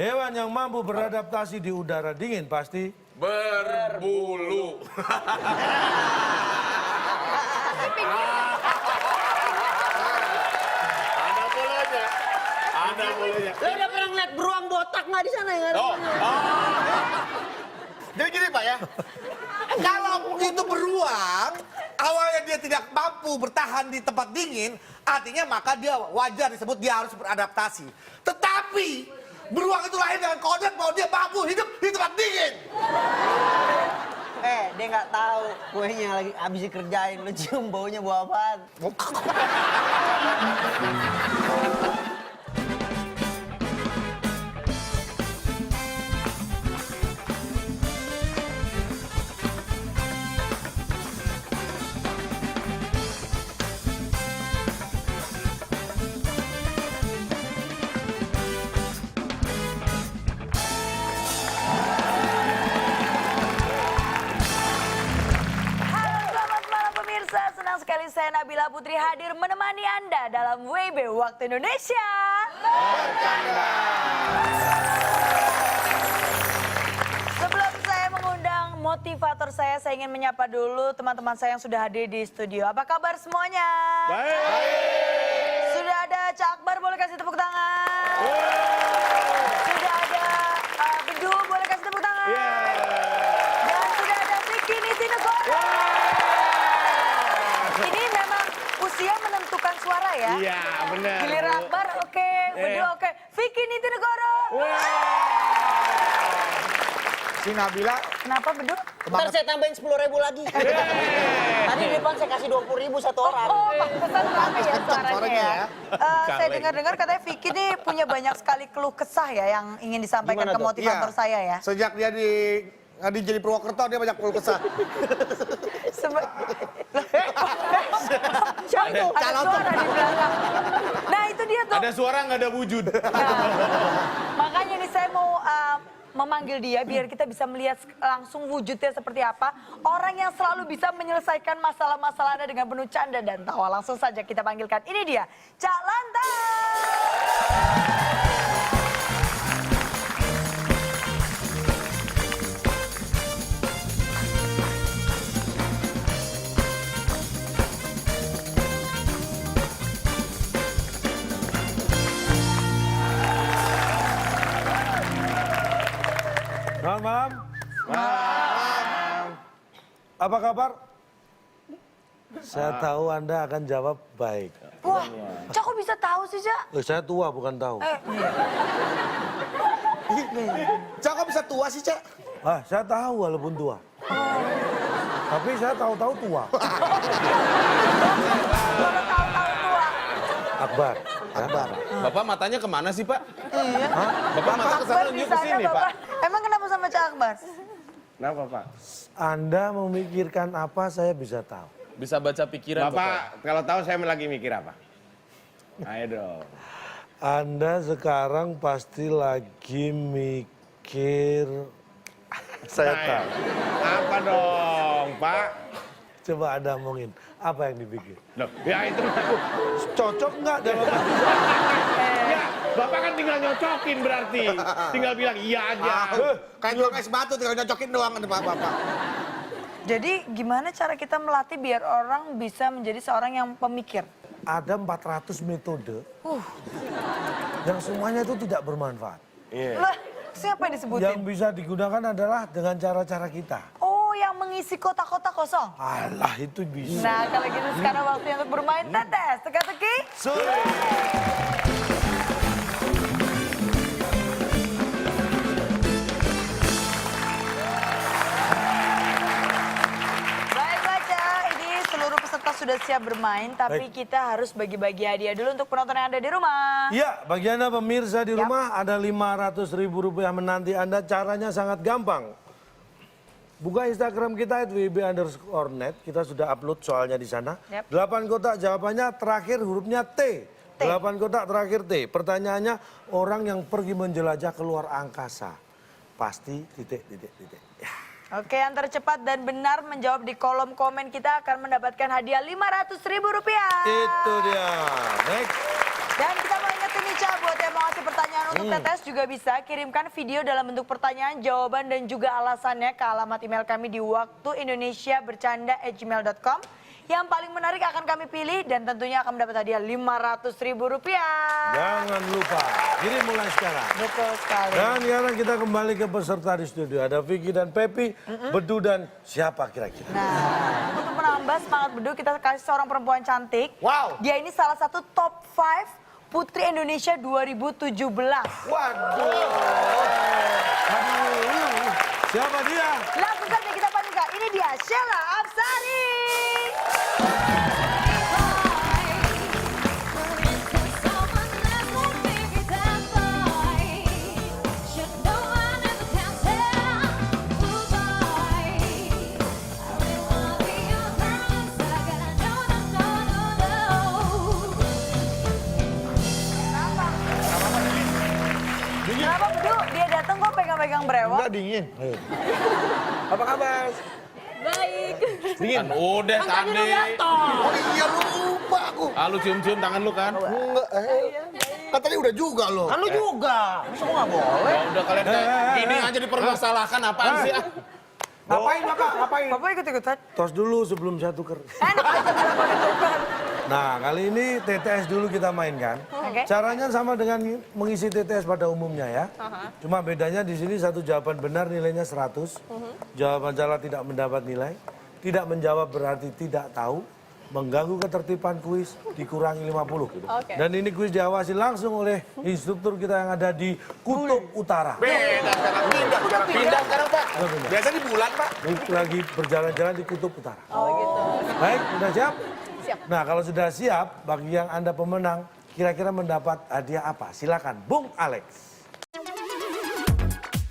Hewan yang mampu beradaptasi di udara dingin pasti berbulu. Ada bolanya. Ada bolanya. Lo udah pernah ngeliat beruang botak nggak di sana? Ya? Jadi gini Pak ya, kalau itu beruang, awalnya dia tidak mampu bertahan di tempat dingin, artinya maka dia wajar disebut dia harus beradaptasi. Tetapi beruang itu lahir dengan kodrat bahwa dia mampu hidup di tempat dingin. Dia nggak tahu kuenya lagi abis dikerjain, lo cium baunya bau apaan? Senang sekali saya Nabila Putri hadir menemani Anda dalam WB Waktu Indonesia. Sebelum saya mengundang motivator saya ingin menyapa dulu teman-teman saya yang sudah hadir di studio. Apa kabar semuanya? Baik. Sudah ada Cak Akbar, boleh kasih tepuk tangan. Sudah ada Bedu, boleh kasih tepuk tangan. Dan sudah ada Vicky Nitinegoro. Ini memang usia menentukan suara ya? Iya, benar. Giliran Akbar, oke. Bedu, oke. Vicky Nitinegoro. Si Nabila, Kenapa Bedu? Ntar saya tambahin 10.000 lagi. Tadi di depan saya kasih 20.000 satu orang. Oh, pantesan rame ya suaranya ya. Saya Kaleng. dengar-dengar katanya Vicky ini punya banyak sekali keluh kesah ya yang ingin disampaikan Gimana ke tuh? motivator Iya. saya ya. Sejak dia jadi Purwokerto dia banyak keluh kesah. Siapa itu? Ada suara di belakang. Nah itu dia tuh. Ada suara nggak ada wujud. Makanya nih saya mau memanggil dia biar kita bisa melihat langsung wujudnya seperti apa. Orang yang selalu bisa menyelesaikan masalah-masalah Anda dengan penuh canda dan tawa. Langsung saja kita panggilkan. Ini dia, Cak Lantas. Selamat malam. Apa kabar? Saya tahu Anda akan jawab baik. Wah, Cak kok bisa tahu sih, Cak? Saya tua bukan tahu. Cak kok bisa tua sih Cak? Saya tahu walaupun tua. Tapi saya tahu-tahu tua. Baru tahu-tahu tua. Akbar. Akbar. Bapak matanya kemana sih, Pak? Iya. Bapak mata kesana Akbar nunjuk ke bisanya sini, Pak. Bapak. Emang kenapa sama Cak Akbar? Kenapa, Pak? Anda memikirkan apa saya bisa tahu. Bisa baca pikiran, Bapak, kalau tahu saya lagi mikir apa? Ayo dong. Anda sekarang pasti lagi mikir. Saya tahu. Apa dong, Pak? Coba Anda omongin. Apa yang dipikir? Loh, ya itu Cocok nggak dalam ya, Bapak kan tinggal nyocokin berarti. Tinggal bilang iya aja. Kayak tukang es batu tinggal nyocokin doang ada Bapak. Jadi gimana cara kita melatih biar orang bisa menjadi seorang yang pemikir? Ada 400 metode yang semuanya itu tidak bermanfaat. Lah, siapa yang disebutin? Yang bisa digunakan adalah dengan cara-cara kita. Oh, yang mengisi kotak-kotak kosong. Alah itu bisa. Nah, kalau gitu sekarang waktunya untuk bermain tetes. Teka-teki. Baiklah, Cak. Ini seluruh peserta sudah siap bermain, tapi Baik. kita harus bagi-bagi hadiah dulu untuk penonton yang ada di rumah. Iya, bagi Anda pemirsa di rumah ada Rp500.000 menanti Anda. Caranya sangat gampang. Buka Instagram kita @wb_net. Kita sudah upload soalnya di sana. Yap. 8 kotak jawabannya terakhir hurufnya T. 8 kotak terakhir T. Pertanyaannya orang yang pergi menjelajah keluar angkasa. Pasti titik. Ya. Oke, yang tercepat dan benar menjawab di kolom komen kita akan mendapatkan hadiah Rp500.000. Itu dia. Next. Dan kita mau ingetin nih, Cak, buat yang mau mau ngasih pertanyaan untuk TTS juga bisa kirimkan video dalam bentuk pertanyaan, jawaban dan juga alasannya ke alamat email kami di waktuindonesiabercanda@gmail.com. Yang paling menarik akan kami pilih dan tentunya akan mendapat hadiah Rp500.000. Jangan lupa, kirim mulai sekarang. Betul sekali. Dan sekarang kita kembali ke peserta di studio. Ada Vicky dan Pepi, Bedu dan siapa kira-kira? Nah, untuk menambah semangat Bedu, kita kasih seorang perempuan cantik. Wow. Dia ini salah satu top 5 Putri Indonesia 2017. Waduh. Siapa dia? Langsung saja kita panggilkan. Ini dia Sheila Apsari. Kenapa Bedu? Dia datang kok pegang-pegang brewok. Enggak dingin. Apa kabar? Baik. Kan udah tadi. Oh iya lupa aku. Lu cium-cium tangan lu kan? Enggak. Kan tadi udah juga loh. Kan lu juga. Masa gua nggak boleh? Ya udah kalian ini aja dipermasalahkan apaan sih? Ngapain Bapak? Ngapain? Bapak ikut-ikutan? Tos dulu sebelum saya tuker. Enak aja kalau mau ditukar. Nah, kali ini TTS dulu kita mainkan. Oke. Caranya sama dengan mengisi TTS pada umumnya ya. Cuma bedanya di sini satu jawaban benar nilainya 100. Jawaban salah tidak mendapat nilai. Tidak menjawab berarti tidak tahu. Mengganggu ketertiban kuis dikurangi 50. Oke. Dan ini kuis diawasi langsung oleh instruktur kita yang ada di Kutub Utara. Beda sekarang. Pindah sekarang Pak. Biasa di bulan Pak. Lagi berjalan-jalan di Kutub Utara. Oh gitu. Baik, sudah siap? Siap. Nah, kalau sudah siap, bagi yang Anda pemenang, kira-kira mendapat hadiah apa? Silakan, Bung Alex.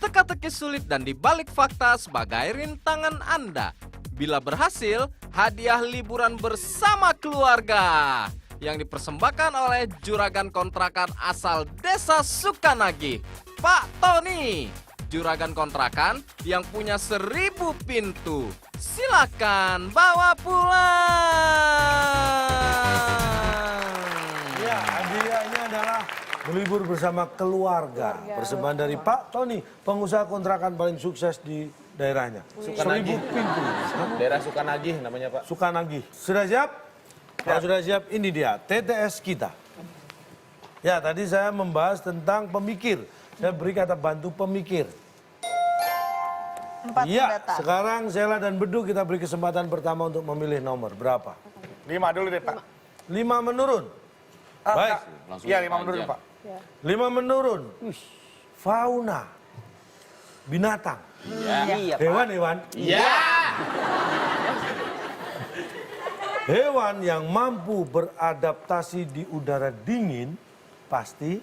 Teka-teki sulit dan dibalik fakta sebagai rintangan Anda. Bila berhasil, hadiah liburan bersama keluarga yang dipersembahkan oleh juragan kontrakan asal Desa Sukanagih, Pak Tony. Juragan kontrakan yang punya 1000 pintu. Silakan bawa pulang. Ya, hadiahnya adalah berlibur bersama keluarga. Persembahan dari Pak Tony, pengusaha kontrakan paling sukses di daerahnya. 1000 pintu. Daerah Sukanagih namanya Pak. Sukanagih. Sudah siap? Kalau sudah siap, ini dia TTS kita. Ya, tadi saya membahas tentang pemikir. Saya beri kata bantu pemikir. 4 Iya, data. sekarang Sheila dan Bedu kita beri kesempatan pertama untuk memilih nomor. Berapa? 5 dulu deh Pak. 5 menurun. Baik, Iya 5 menurut Pak. 5 menurun. Fauna. Binatang. Iya, Pak. Hewan-hewan. Iya. Hewan yang mampu beradaptasi di udara dingin pasti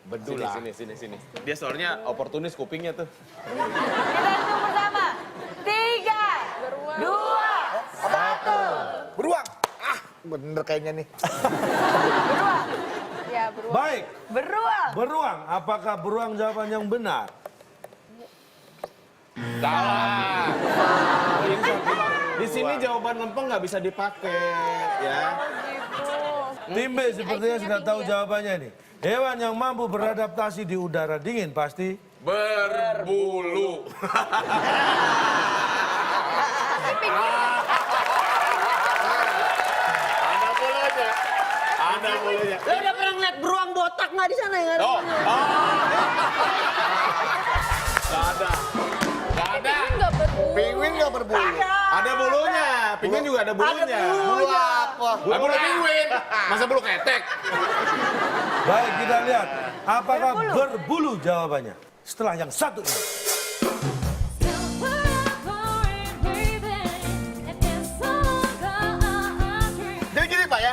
Bedul sini. Dia soalnya oportunis kupingnya tuh. Kita hitung bersama. 3, 2, 1. Beruang. Ah, bener kayaknya nih. Beruang. Ya, beruang. baik. Beruang. Beruang, apakah beruang jawaban yang benar? Salah. Di sini jawaban lempeng nggak bisa dipakai, ya. Tim B sepertinya sudah tahu jawabannya nih. Hewan yang mampu beradaptasi di udara dingin pasti Berbulu. Ada bulunya. Ada bulunya. Lo udah pernah ngeliat beruang botak nggak di sana ya? Oh. Gak ada. Gak ada. Penguin nggak berbulu. Ada bulunya. Penguin juga ada bulunya. Bulu apa? Bulu penguin. Masa bulu ketek? baik. Kita lihat apakah berbulu jawabannya. Setelah yang satu ini. Jadi gini Pak ya.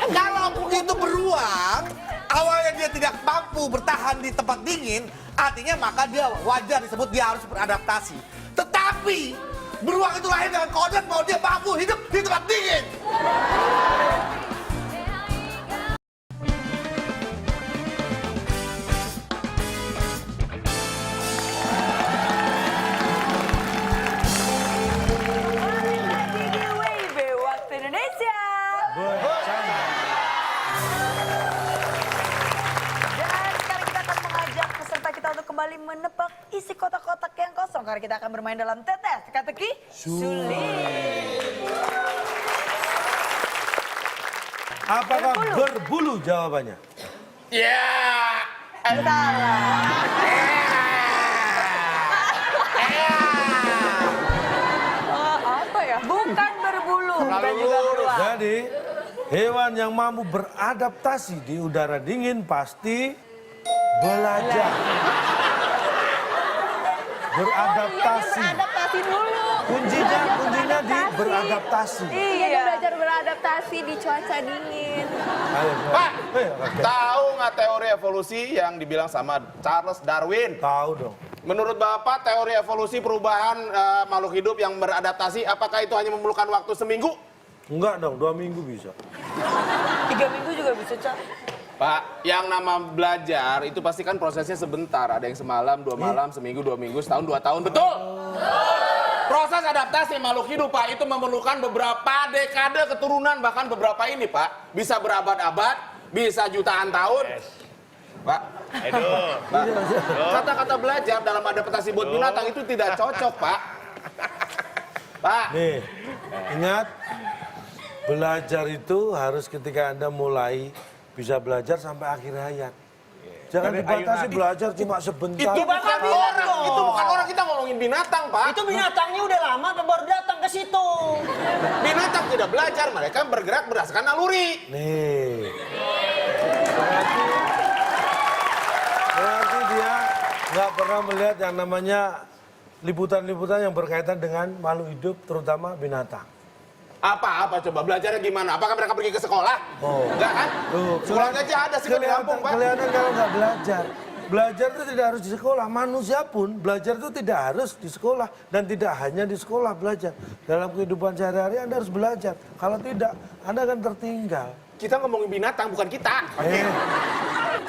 Kalau itu beruang, awalnya dia tidak mampu bertahan di tempat dingin, artinya maka dia wajar disebut dia harus beradaptasi. Tetapi beruang itu lahir dengan kodrat bahwa dia mampu hidup di tempat dingin. Lagi di WIB Waktu Indonesia. Bercanda. kembali menebak isi kotak-kotak yang kosong. Karena kita akan bermain dalam tetes teka-teki sulit. Apakah berbulu jawabannya? Salah. Apa ya? Bukan berbulu. Dan juga beruang. Jadi, hewan yang mampu beradaptasi di udara dingin pasti belajar. Beradaptasi. Beradaptasi dulu. Kuncinya di beradaptasi. Iya, belajar beradaptasi di cuaca dingin. Ayo, Pak, oke. tahu nggak teori evolusi yang dibilang sama Charles Darwin? Tahu dong. Menurut Bapak, teori evolusi perubahan makhluk hidup yang beradaptasi, apakah itu hanya memerlukan waktu seminggu? Enggak dong, 2 minggu bisa. 3 minggu juga bisa, Cak. Pak, yang nama belajar itu pasti kan prosesnya sebentar. Ada yang semalam, 2 malam, seminggu, 2 minggu, setahun, 2 tahun. Betul? Proses adaptasi makhluk hidup, Pak, itu memerlukan beberapa dekade keturunan, bahkan beberapa ini, Pak. Bisa berabad-abad, bisa jutaan tahun. Pak, Pak, kata-kata belajar dalam adaptasi buat binatang itu tidak cocok, Pak. Pak. Nih, ingat, belajar itu harus ketika Anda mulai bisa belajar sampai akhir hayat. Jangan dibatasi belajar cuma sebentar. Itu bukan orang, itu bukan orang, kita ngomongin binatang, Pak. Itu binatangnya udah lama apa baru datang ke situ? Binatang tidak belajar, mereka bergerak berdasarkan naluri. Nih. Berarti dia nggak pernah melihat yang namanya liputan-liputan yang berkaitan dengan makhluk hidup, terutama binatang. Apa coba belajarnya gimana? Apakah mereka pergi ke sekolah? Oh. Enggak kan? Sekolah aja ada sih di kampung, Pak. Kelihatan kalau nggak belajar. Belajar itu tidak harus di sekolah. Manusia pun belajar itu tidak harus di sekolah. Dan tidak hanya di sekolah belajar. Dalam kehidupan sehari-hari Anda harus belajar. Kalau tidak, Anda akan tertinggal. Kita ngomongin binatang, bukan kita.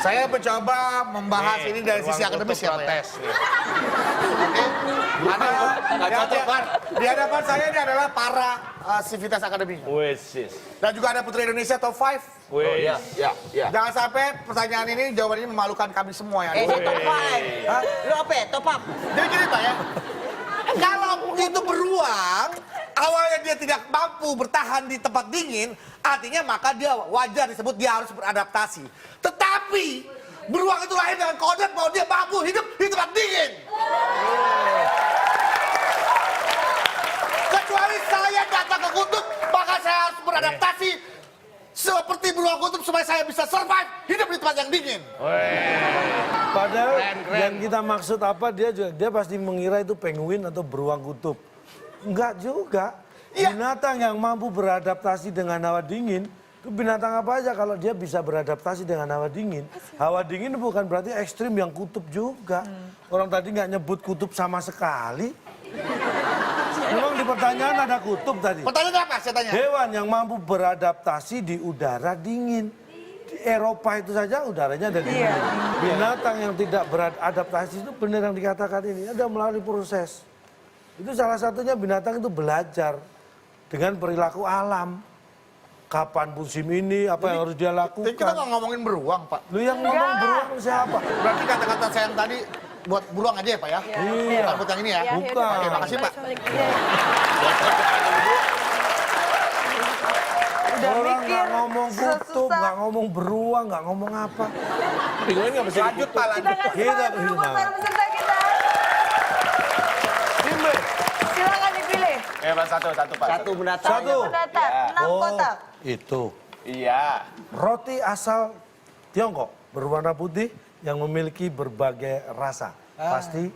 Saya mencoba membahas ini dari sisi akademis ya, Pak. Di hadapan saya ini adalah para sivitas akademik. Dan juga ada Putri Indonesia top 5. Ya. Jangan sampai pertanyaan ini, jawaban ini memalukan kami semua ya. Saya top 5. Lu apa ya? Top up? Jadi gini, Pak ya. Kalau itu beruang, awalnya dia tidak mampu bertahan di tempat dingin, artinya maka dia wajar disebut dia harus beradaptasi. Tetapi beruang itu lahir dengan kodrat bahwa dia mampu hidup di tempat dingin. Kecuali saya datang ke kutub, maka saya harus beradaptasi seperti beruang kutub supaya saya bisa survive hidup di tempat yang dingin. Padahal yang kita maksud apa, dia pasti mengira itu penguin atau beruang kutub. Enggak juga. Binatang yang mampu beradaptasi dengan hawa dingin, itu binatang apa aja kalau dia bisa beradaptasi dengan hawa dingin. Hawa dingin bukan berarti ekstrim yang kutub juga. Orang tadi nggak nyebut kutub sama sekali. Memang di pertanyaan ada kutub tadi. Pertanyaan apa saya tanya? Hewan yang mampu beradaptasi di udara dingin. Di Eropa itu saja udaranya ada dingin. Binatang yang tidak beradaptasi itu benar yang dikatakan ini. Ada melalui proses. Itu salah satunya binatang itu belajar dengan perilaku alam. Kapan musim ini, apa yang harus dia lakukan. Kita nggak ngomongin beruang, Pak. Lu yang ngomong beruang siapa? Berarti kata-kata saya yang tadi buat beruang aja ya, Pak ya? Iya. Bukan buat yang ini ya? Bukan. Oke, makasih, Pak. Udah Orang mikir nggak ngomong kutub, sesusah. nggak ngomong beruang, nggak ngomong apa. Bingungnya nggak bisa Lanjut, Pak, Kita lanjut. kasih semangat dulu buat para peserta kita. Timbe. Silakan dipilih. satu, Pak. Satu binatang. Satu. Pendatang, 6 kotak. Itu. Iya. Roti asal Tiongkok berwarna putih yang memiliki berbagai rasa. Pasti.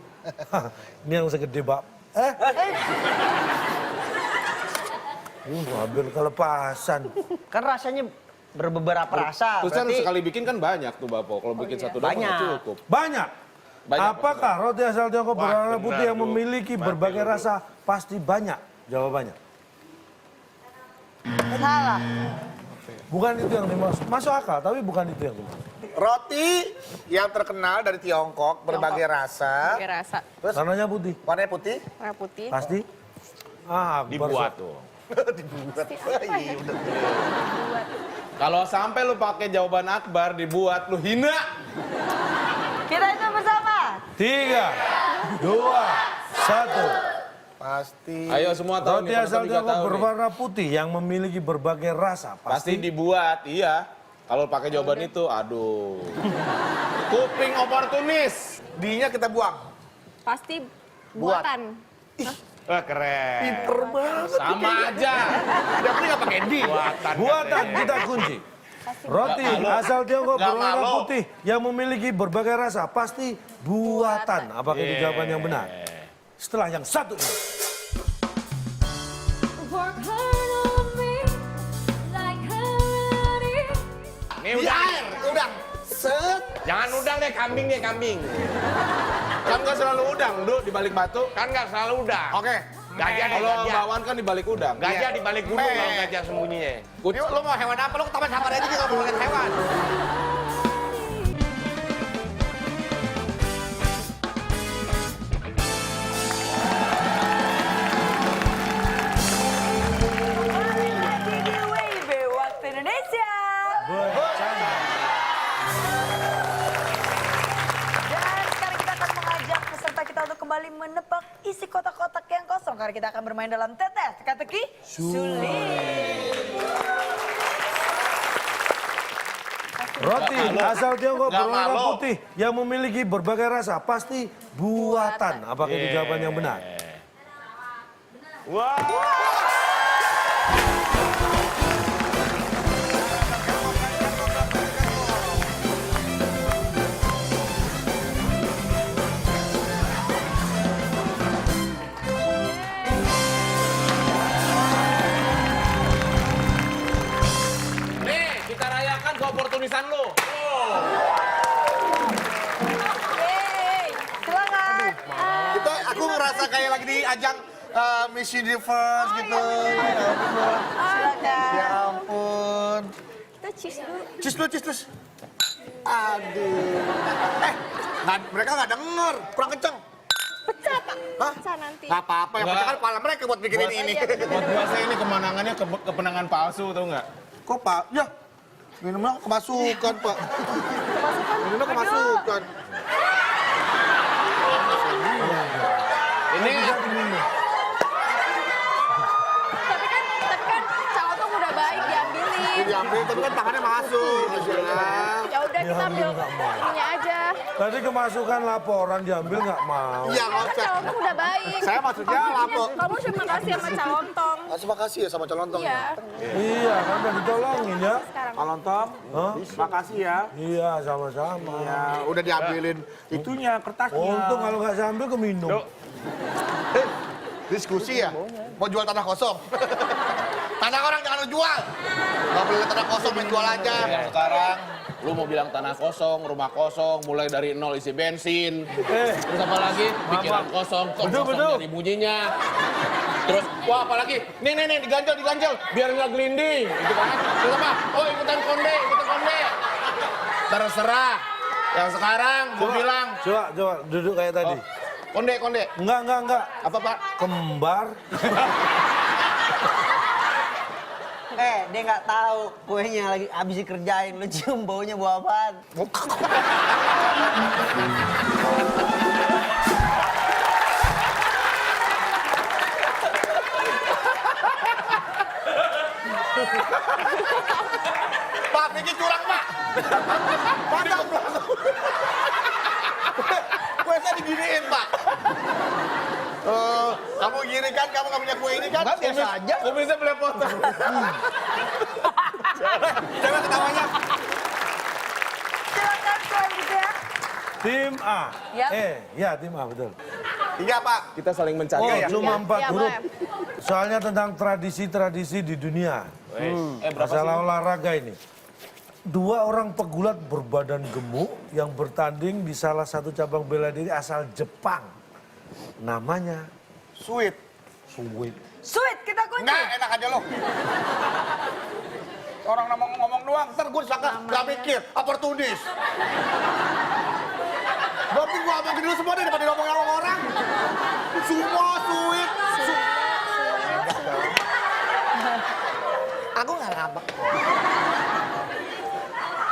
Ini yang segede bak. Hampir kelepasan. Kan rasanya beberapa rasa. Terus kan Berarti sekali bikin kan banyak tuh, Bapak. Kalau bikin satu doang Banyak. nggak cukup. Banyak. Banyak, Apakah roti asal Tiongkok berwarna benar putih yang tuh. memiliki berbagai rasa? Pasti banyak jawabannya. Salah. Bukan itu yang dimaksud. Masuk akal, tapi bukan itu yang dimaksud. Roti yang terkenal dari Tiongkok, berbagai rasa. Pakai rasa. Terus Warnanya putih. warnanya putih. Warna putih. Pasti. Akbar. Dibuat tuh. Kalau sampai lu pakai jawaban Akbar dibuat, lu hina. Kita itu bersama 3, 2, 1. Pasti. Ayo semua tahu Roti nih, asal penonton juga Tiongkok tahu nih. berwarna putih yang memiliki berbagai rasa. Pasti dibuat, iya. Kalau pakai jawaban itu, aduh. Kuping oportunis. D-nya kita buang. Pasti buatan. Wah, keren. Pinter banget. Sama aja. Tapi nggak pakai D. Buatan kita kunci. Roti asal Tiongkok Nggak berwarna malu. putih yang memiliki berbagai rasa. Pasti buatan. Apakah itu jawaban yang benar? Setelah yang satu ini. Work hard on me like honey. Nih Di udang. air, udang. Set. Jangan udang deh, kambing deh, kambing. Kan nggak selalu udang, Du, di balik batu. Kan nggak selalu udang. Oke. Gajah deh, Kalau gajah. bakwan kan di balik udang. Gajah di balik gunung kalau gajah sembunyinya. Ini lo mau hewan apa? Lo ke taman safari aja juga mau lihat hewan. Balik lagi di WIB Waktu Indonesia. Bercanda. Dan sekarang kita akan mengajak peserta kita untuk kembali menebak isi kotak-kotak yang kosong. Karena kita akan bermain dalam tetes teka-teki sulit. Roti asal Tiongkok Nggak berwarna malu. putih yang memiliki berbagai rasa. Pasti buatan. Apakah itu jawaban yang benar? Wah. Nih, kita rayakan keoportunisan lu. Yeay, silakan. Itu aku ngerasa kayak lagi di ajang Miss Universe gitu. Silakan. Ya ampun. Kita cheese dulu. Cis lu, cis lu. Aduh. Mereka nggak denger. Kurang kenceng. Pecah, Pak. Hah? Pecah nanti. Nggak apa-apa. Yang penting kan kepala mereka buat bikin ini. Buat gua sih ini kemenangannya kemenangan palsu, tau nggak? Kok Pak? Ya. Minumnya kemasukan Pak. Minumnya kemasukan. Ini Tapi kan Cawatong udah baik diambilin. Diambil tapi kan tangannya masuk. Ya udah kita ambil ininya aja. Tadi kemasukan laporan diambil nggak mau. Iya nggak Kan usah. Cawatong udah baik. Saya maksudnya lapor. Kamu terima kasih sama Cawatong. Terima kasih ya sama calon tong. Iya. Iya, kan udah ditolongin ya. Sekarang. Calon tong. Hah? Makasih ya. Iya, sama-sama. Ya, udah diambilin itunya kertasnya. Untung kalau nggak saya ambil keminum. Diskusi ya? Mau jual tanah kosong? Tanah orang jangan lu jual. Nggak beli tanah kosong, main jual aja. yang sekarang lu mau bilang tanah kosong, rumah kosong, mulai dari nol isi bensin. Terus apa lagi? Pikiran kosong, kosong dari bunyinya. Terus, wah apalagi? Nih, diganjel, biar nggak gelinding. Gitu kan? Terus apa? Oh ikutan konde. Terserah. Yang sekarang gue bilang, Coba duduk kayak tadi. konde. Enggak. Apa Pak? Kembar. Dia nggak tahu kuenya lagi habis dikerjain. Lu cium baunya bau apaan? Pak, Vicky curang, Pak. Masa kue saya diginiin, Pak. Kamu gini kan, kamu nggak punya kue ini kan? Biasa aja. Kumisnya belepotan. Coba ketawanya. Silakan selanjutnya. Tim A. Yap. Ya tim A betul. 3, Pak. Kita saling mencari. Oh, ya. cuma 4 Ya, huruf. boleh. Soalnya tentang tradisi-tradisi di dunia. Berapa sih? Masalah olahraga ini. 2 orang pegulat berbadan gemuk yang bertanding di salah satu cabang bela diri asal Jepang. Namanya Sweet. Sweet, kita kunci. Enggak, enak aja lo. Orang ngomong doang, ntar gue disangka gak mikir, oportunis. Berarti gue ngomongin dulu semua deh daripada ngomongin orang. Semua sweet. Aku gak ngambek.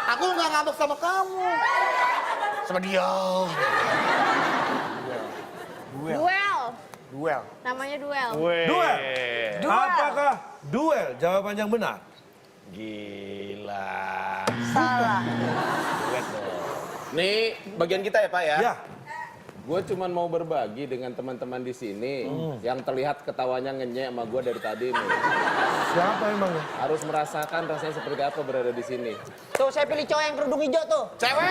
Aku gak ngambek sama kamu. Sama dia. duel. Namanya duel. Weh. Duel. Duel. Apakah duel jawaban yang benar? Gila. Salah. Duet dong. Nih bagian kita ya Pak ya. Ya. Gue cuman mau berbagi dengan teman-teman di sini yang terlihat ketawanya ngenyek sama gue dari tadi nih. Siapa emangnya? Harus merasakan rasanya seperti apa berada di sini. Tuh saya pilih cowok yang kerudung hijau tuh. Cewek.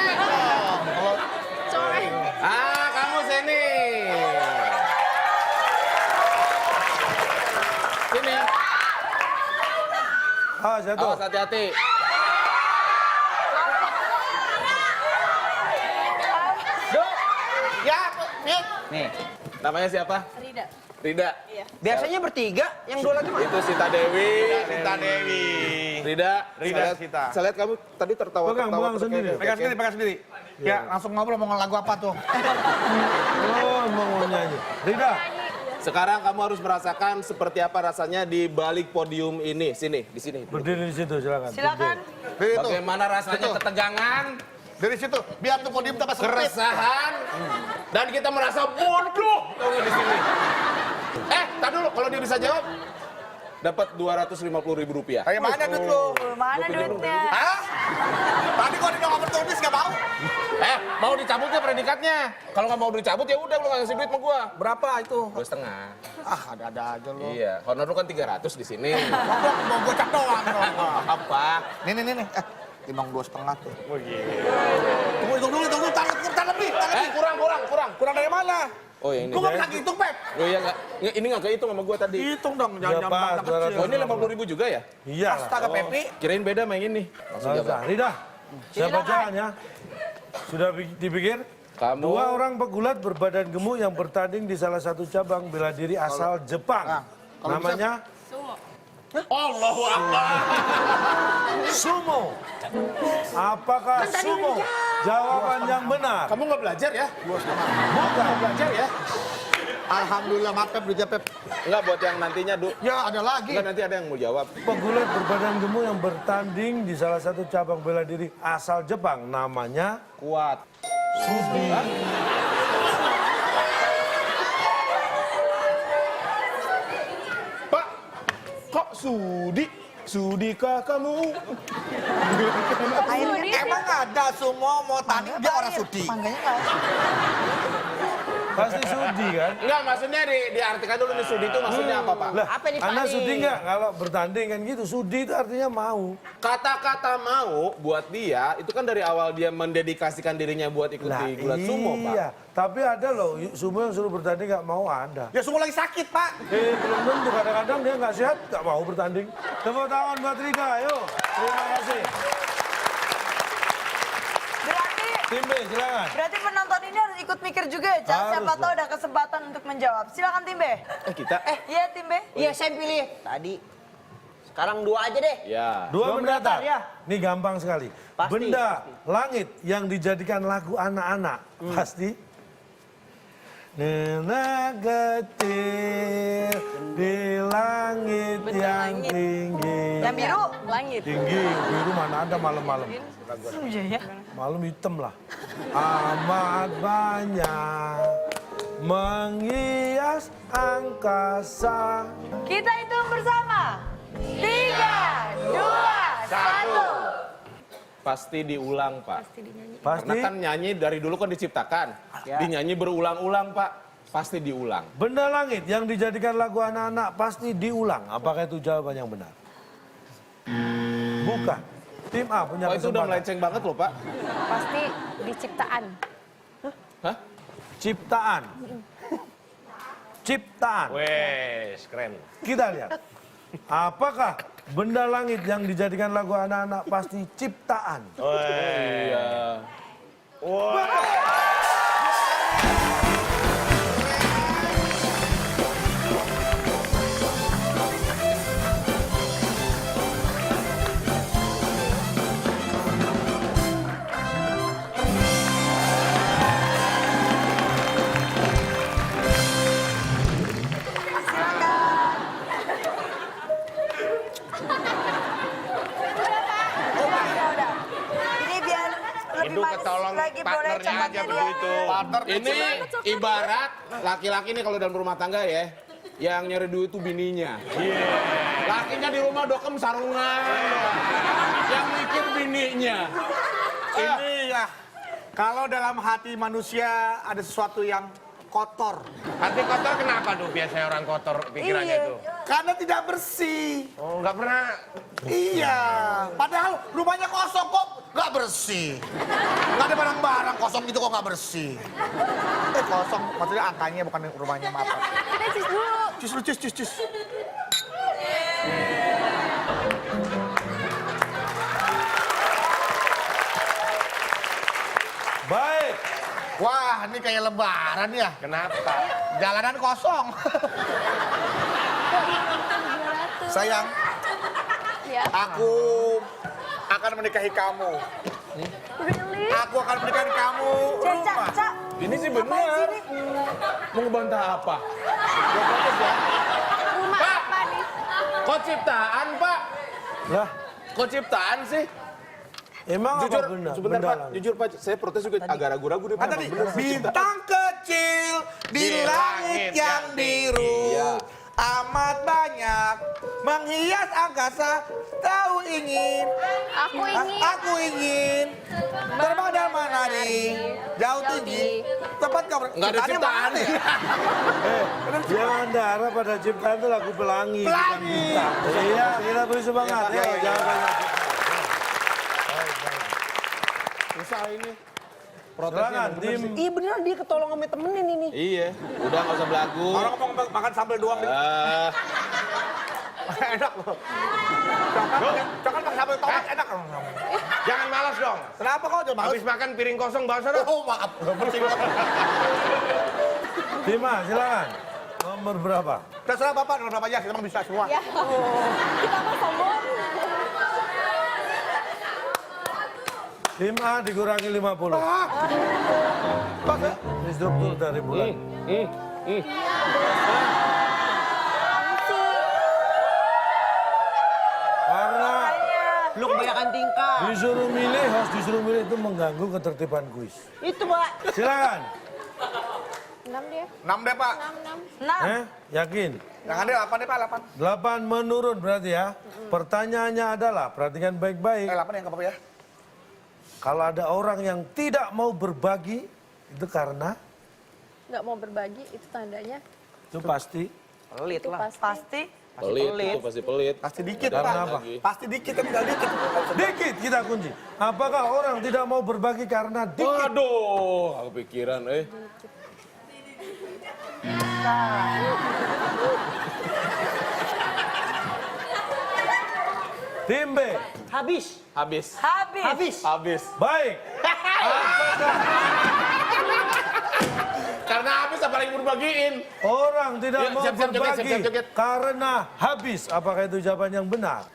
Ah, kamu sini. Sini. Ah, jatuh. Awas hati-hati. Ya, nih. Nih. Namanya siapa? Rida. Rida. Biasanya bertiga, yang dua lagi mana? Itu Sita Dewi. Sita Dewi. Rida. Rida, saya lihat- Sita. Saya lihat kamu tadi tertawa-tertawa. Pegang sendiri. Pegang sendiri. Ya, langsung ngobrol mau lagu apa tuh? Oh, mau nyanyi. Rida. Sekarang kamu harus merasakan seperti apa rasanya di balik podium ini. Sini, di sini. Berdiri di situ, silakan. Silakan. Dari itu. Bagaimana rasanya Betul. ketegangan, Dari situ. Biar tuh podium tambah sempit. keresahan, dan kita merasa bodoh tau nggak di sini. Tar dulu, kalau dia bisa jawab, dapat Rp250.000. Kayak mana duit lu? Mana duitnya? Hah? Tadi gua dibilang opportunis gak mau. Mau dicabut ya predikatnya. Kalau nggak mau dicabut ya udah lu nggak ngasih duit sama gua. Berapa itu? 2,5. Ah, ada-ada aja lu. Iya, honor lu kan 300 di sini. Mau gocap doang dong. Apa? Nih. Timbang 2,5 tuh. Oh gila. Tunggu, tar lebih. Kurang dari mana? Oh yang ini. Gua nggak bisa ngitung, Pep. Oh iya nggak, ini nggak kehitung sama gua tadi. Hitung dong, Iya, jangan Pak, jangan kecil. Oh ini 50.000 juga ya? Iya lah. Astaga, Pepi. Kirain beda sama yang ini. Langsung Nggak jawab. usah. Rida. Saya bacaan ya. Sudah dipikir? Kamu- Dua orang pegulat berbadan gemuk yang bertanding di salah satu cabang bela diri asal Jepang. kalau Namanya Allahu Akbar. sumo. Apakah sumo jawaban yang benar? Kamu nggak belajar ya? Bukan. Belajar ya? Alhamdulillah, maaf Pep, dijawab Pep. Enggak buat yang nantinya, Du. Ya, ada lagi. Enggak, nanti ada yang mau jawab. Pegulat berbadan gemuk yang bertanding di salah satu cabang bela diri asal Jepang. Namanya Kuat. Sudi. Pak, kok Sudi? Sudikah kamu? Emang ada semua mau tanding dia orang sudi. Mangganya nggak ada. Pasti Sudi kan? Enggak, maksudnya diartikan dulu nih Sudi itu maksudnya apa, Pak? Lah, Apa nih, Pak, Anda nih? sudi nggak kalau bertanding kan gitu? Sudi itu artinya mau. Kata-kata mau buat dia itu kan dari awal dia mendedikasikan dirinya buat ikuti gulat sumo, Pak. Iya, tapi ada loh sumo yang suruh bertanding nggak mau ada. Ya semua lagi sakit, Pak. Belum tentu kadang-kadang dia nggak sehat nggak mau bertanding. Tepuk tangan buat Rida, ayo. Terima kasih. Tim B, silakan. Berarti penonton ini harus ikut mikir juga ya, Cak? Harus Siapa tahu dong. ada kesempatan untuk menjawab. Silakan tim B. Kita? Iya tim B. Iya, saya pilih. Tadi. Sekarang dua aja deh. Ya. Dua benda mendatar, tak? ya. Ini gampang sekali. Pasti. Benda langit yang dijadikan lagu anak-anak. Pasti. Nena kecil di langit yang tinggi. Yang biru? Langit. Tinggi, biru mana ada malam-malam. Iya ya. Malam hitam lah. Amat banyak menghias angkasa. Kita hitung bersama. 3, 2, 1. Pasti diulang, Pak. Pasti Karena kan nyanyi dari dulu kan diciptakan. Dinyanyi berulang-ulang, Pak. Pasti diulang. benda langit yang dijadikan lagu anak-anak pasti diulang. Apakah itu jawaban yang benar? Bukan. Tim A punya Oh, itu udah kesempatan. melenceng banget loh, Pak. Pasti diciptaan. Hah? Ciptaan. Ciptaan. Wes, keren. Kita lihat. Apakah benda langit yang dijadikan lagu anak-anak pasti ciptaan? Iya. Udah. Ini biar lebih Itu manis ketolong lagi boleh partnernya coklatnya aja dia. partner. Ini ibarat laki-laki nih kalau dalam rumah tangga ya, yang nyari duit itu bininya. Lakinya di rumah dokem sarungan. Yang mikir bininya. Ini ya, kalau dalam hati manusia ada sesuatu yang kotor. Hati kotor kenapa tuh biasanya orang kotor pikirannya Iya. tuh? Karena tidak bersih. Oh, nggak pernah. Iya, padahal rumahnya kosong kok nggak bersih. Nggak ada barang-barang kosong gitu kok nggak bersih. Kosong, maksudnya angkanya bukan rumahnya, maaf. Kita cus dulu. Cus, lu, cus, cus, cus. Baik. Wah, ini kayak lebaran ya. Kenapa? Jalanan kosong. Sayang, Ya. aku akan menikahi kamu. Really? Aku akan menikahi kamu. Caca, Rumah. Ca. Ini sih benar. Mau ngebantah apa? Rumah apa nih? Kok ciptaan, Pak? Lah, Kok ciptaan sih? emang Jujur, apa benar? sebentar Benda Pak. langit? Jujur Pak, saya protes juga agak ragu-ragu deh Pak. Tadi, Emang bener sih ciptaan. bintang kecil di langit yang biru. Iya. Amat banyak menghias angkasa. Tahu ingin, aku ingin terbang dan menari jauh tinggi. Tempat kau Nggak ada ciptaan. ya? Yang Anda harap pada ciptaan itu lagu pelangi. bukan Pelangi. bintang. Iya, kita beri semangat. Iya, Ya, iya, jangan iya. banyak. Susah ini. Silakan, tim. Iya bener dia ketolong sama temenin ini. Iya, udah nggak usah belagu. Orang ngomong makan sambal doang. Enak loh. Jangan pakai sambal tomat enak. Jangan malas dong. Kenapa kau udah malas? Habis makan piring kosong bawa sana. Oh maaf, bersih banget. Dima, silakan. Nomor berapa? Terserah Bapak, nomor berapa aja, kita mah bisa semua. Ya. Kita mah sombong. Tim A dikurangi 50. Instruktur dari bulan. Karena Lu kebanyakan tingkah. disuruh milih, harus disuruh milih itu mengganggu ketertiban kuis. Itu Pak. Silakan. 6 dia. 6 deh Pak. 6. Yakin? Jangan deh 8 deh Pak, 8. 8 menurun berarti ya. Pertanyaannya adalah, perhatikan baik-baik. 8 yang apa ya? Kalau ada orang yang tidak mau berbagi, itu karena Nggak mau berbagi, itu tandanya. itu pasti. Pelit Itu lah. pasti. Pelit, itu pasti pelit. Pasti dikit Karena Pak. apa? Pasti dikit, tapi tinggal dikit. Dikit kita kunci. Apakah orang tidak mau berbagi karena dikit? Waduh, aku pikiran, Tim B. Habis. Habis. Habis. Habis. Habis. Baik. Karena habis apa lagi mau dibagiin? Orang tidak Ya, mau siap, siap, joget, berbagi siap, joget. karena habis. Apakah itu jawaban yang benar?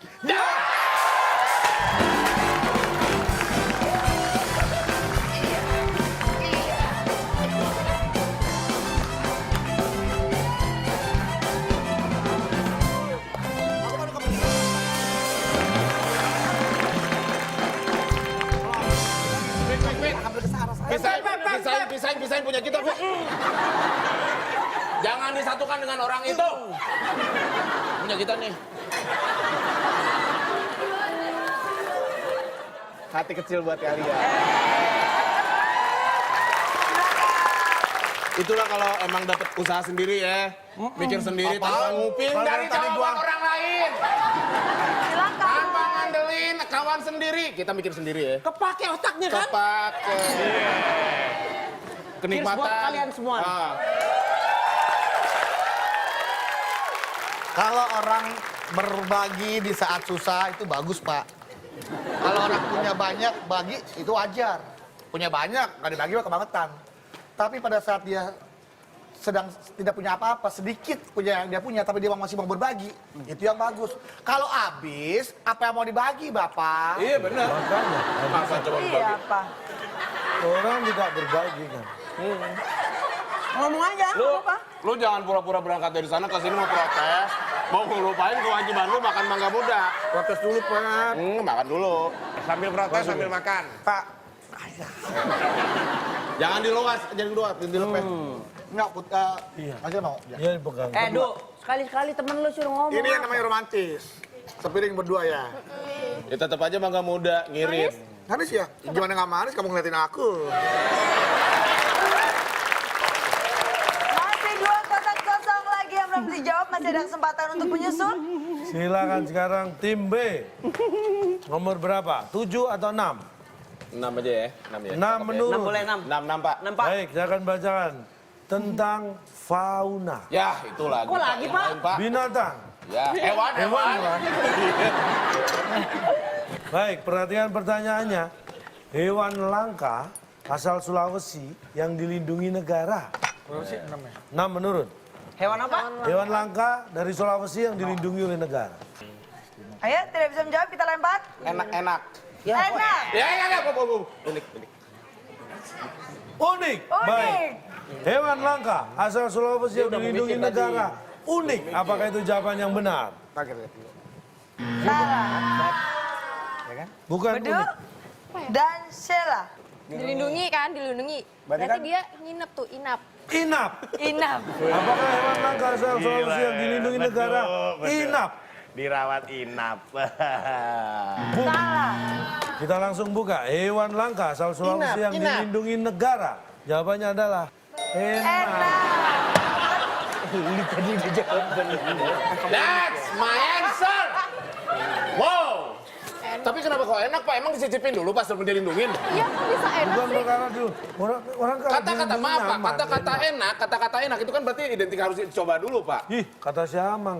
Pisahin punya kita, Fit. Jangan disatukan dengan orang itu. Punya kita nih. Hati kecil buat kalian. Itulah kalau emang dapat usaha sendiri ya. Mikir sendiri tanpa nguping Kalau dari tadi jawaban gua- orang lain. Silakan. Tanpa ngandelin kawan sendiri. Kita mikir sendiri ya. Kepake otaknya kan? Kepake. Kenikmatan. Cheers buat kalian semua. Ah. Kalau orang berbagi di saat susah itu bagus Pak. Kalau orang punya banyak bagi itu wajar. Punya banyak nggak dibagi mah kebangetan. Tapi pada saat dia sedang tidak punya apa-apa, sedikit punya yang dia punya, tapi dia masih mau berbagi, itu yang bagus. Kalau habis, apa yang mau dibagi Bapak? Iya benar. Makanya Masa coba Iya berbagi? apa? orang tidak berbagi kan. Ngomong aja, Lu, apa? lu jangan pura-pura berangkat dari sana ke sini mau protes. Mau ngelupain kewajiban lu makan mangga muda. Protes dulu, Pak. Makan dulu. Sambil protes, sambil makan. Pak, Jangan diluas, jangan diluas, dilepeh. Enggak, Iya. aja mau. Iya dipegang. Du, sekali-sekali temen lu suruh ngomong. Ini yang namanya romantis. Sepiring berdua ya. Ya tetap aja mangga muda, ngirit. Manis ya? Gimana nggak manis kamu ngeliatin aku? Masih 2-0 lagi yang belum dijawab, masih ada kesempatan untuk menyusul. Silakan sekarang tim B. Nomor berapa? 7 atau 6? 6 aja ya, 6 ya. 6 menurut. 6 boleh 6. 6, Pak. 6 Pak. Baik, saya akan bacakan tentang fauna. Ya, itu lagi. Kok lagi, Yang Pak? lain, Pak. Binatang. Ya, hewan. Bukan? Baik, perhatikan pertanyaannya. Hewan langka asal Sulawesi yang dilindungi negara. Berapa sih? 6 ya? 6 menurut. Hewan apa? Hewan langka dari Sulawesi yang dilindungi oleh negara. Ayo, tidak bisa menjawab, kita lempar. Enak. Enak. Ya, unik. Unik. Baik. Hewan langka asal Sulawesi yang dilindungi negara. Unik. Apakah itu jawaban yang benar? Salah. Bukan Bedu unik. dan Sheila. Dilindungi kan, dilindungi. Berarti dia nginep tuh, inap. Inap. Inap. Apakah hewan langka asal Sulawesi yang dilindungi negara? Inap. Dirawat inap. Salah. Kita langsung buka. Hewan langka asal Sulawesi yang dilindungi negara. Jawabannya adalah enak. That's my answer. Wow. Tapi kenapa kok enak, Pak? Emang disicipin dulu pas sebelum dilindungin? Iya kok bisa enak Bukan sih? perkara dulu. Orang kalau Kata-kata dilindungi maaf, Pak. aman, Kata-kata enak itu kan berarti identik harus dicoba dulu, Pak. Ih, kata Siamang.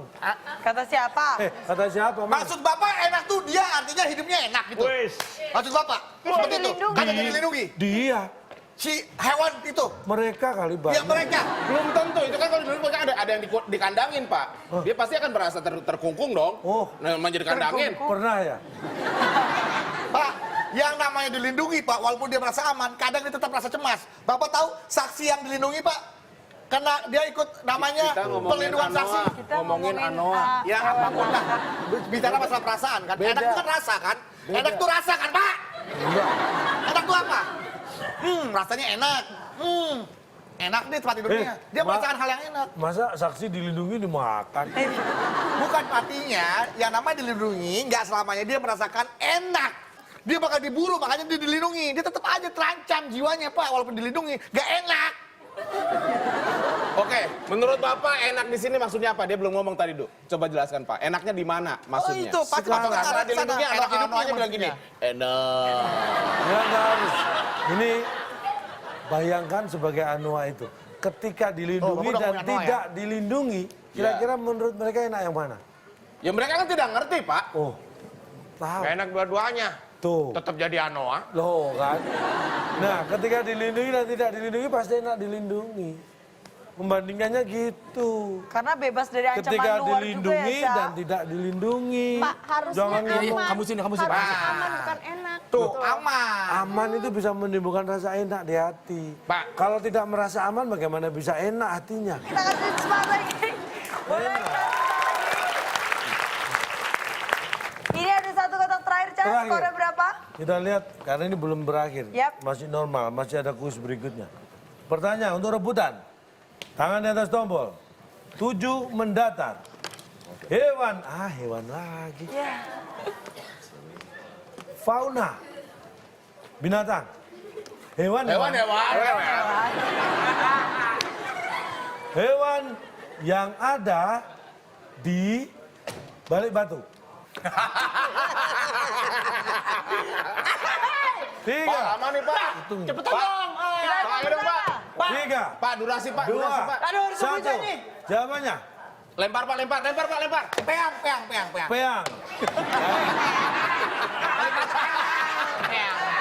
Kata siapa? Kata siapa, Mang? Maksud Bapak enak tuh dia artinya hidupnya enak gitu. Wis. Maksud Bapak? Seperti itu. dilindungi. Kan dia dilindungi. Dia, Si hewan itu. mereka kali Ya banyak. mereka. Belum tentu, itu kan kalau dilindungi kan ada yang dikandangin, Pak. Dia pasti akan merasa terkungkung dong. Oh. Nah, menjadi kandangin. Pernah ya? Pak, yang namanya dilindungi Pak, walaupun dia merasa aman, kadang dia tetap merasa cemas. Bapak tahu saksi yang dilindungi Pak? Karena dia ikut namanya Kita ngomongin perlindungan saksi. Anoa. Kita Ngomongin Anoa. Ya apapun lah. Bicara masalah perasaan kan. Enak itu kan rasa kan? Enak tuh rasa kan Pak? Enak tuh apa? Rasanya enak. Enak nih tempat tidurnya. Dia merasakan hal yang enak. Masa saksi dilindungi dimakan? Bukan artinya yang namanya dilindungi nggak selamanya dia merasakan enak. Dia bakal diburu makanya dia dilindungi. Dia tetap aja terancam jiwanya Pak walaupun dilindungi nggak enak. Oke, menurut Bapak enak di sini maksudnya apa? Dia belum ngomong tadi, Duk. Coba jelaskan, Pak. Enaknya di mana maksudnya? itu pasti Apa Bapak karena arah ke sana. dilindungi Enak anak hidupnya hidupnya bilang gini. maksudnya. Enak. Ya nggak harus. Ini bayangkan sebagai Anoa itu. Ketika dilindungi Bapak udah dan punya Anoa, tidak dilindungi, kira-kira menurut mereka enak yang mana? Ya mereka kan tidak ngerti, Pak. Oh, tahu. Gak enak dua-duanya. Tuh. Tetap jadi Anoa. Loh kan. Nah, ketika dilindungi dan tidak dilindungi pasti enak dilindungi. Membandingkannya gitu. Karena bebas dari ancaman Ketika luar juga dilindungi ya, Sa. dan tidak dilindungi. Pak, harusnya Jangan aman. ngomong kamu sini. Harusnya aman, bukan enak. Tuh aman. aman itu bisa menimbulkan rasa enak di hati. Pak. Kalau tidak merasa aman bagaimana bisa enak hatinya? Kita kasih semangat lagi. Boleh. Ini ada satu kotak terakhir, Chan. Terakhir. Skornya berapa? Kita lihat karena ini belum berakhir. Yap. Masih normal, masih ada kuis berikutnya. Pertanyaan untuk rebutan. Tangan di atas tombol. 7 mendatar. Hewan. Hewan lagi. Ya. Fauna. Binatang. Hewan. Hewan yang ada di balik batu. 3. Pak, lama nih, Pak. Cepetan dong. Ayo dong, Pak. 3. Pak, durasi, Pak. 2. Durasi, Pak. 1. Jawabannya. Lempar, Pak. Lempar. Peang. Peang.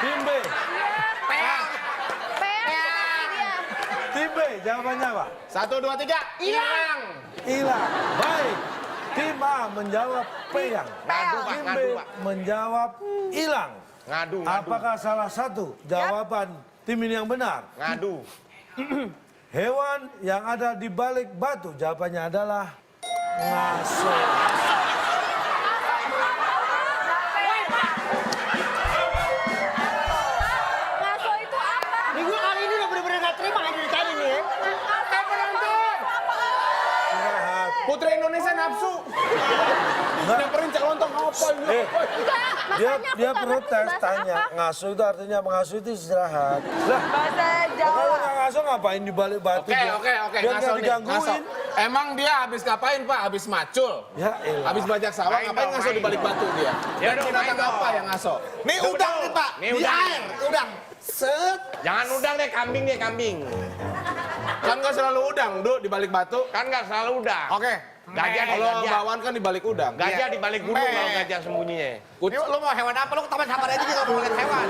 Tim B. Peang. Tim B. Jawabannya apa? 1, 2, 3. Hilang. Hilang. Baik. Tim A menjawab peang. Ngadu, Pak. Tim B Ngadu, Pak. menjawab hilang. Ngadu. Apakah salah satu jawaban tim ini yang benar? Ngadu. Hewan yang ada di balik batu, jawabannya adalah ngaso. Ngaso itu apa? Minggu kali ini udah nafsu. Nyamperin cak lontong apa ini? Enggak, Dia makanya aku dia nggak protes ngerti bahasa tanya, apa. ngasuh itu artinya mengasuh itu istirahat. Lah, Bahasa kalau Jawa. nggak ngasuh ngapain di balik batu? Oke, dia? oke. Biar Ngaso nggak nih, ngaso. digangguin. Emang dia habis ngapain, Pak? Habis macul. Ya elah. Habis bajak sawah, Main ngapain dong, ngaso di main balik dong. batu dia? Ya Dan dong, binatang main apa dong. yang ngaso? Nih udang nih Pak, Nih di udang. air, udang. Set. Jangan udang deh, kambing deh, kambing. Kan nggak selalu udang, Duk, di balik batu. Kan nggak selalu udang. Oke. Gajah, Kalau gajah. bawaan kan di balik udang. Gajah di balik gunung kalau gajah sembunyinya. Ini lu mau hewan apa? Lu ke taman safari aja juga mau lihat hewan.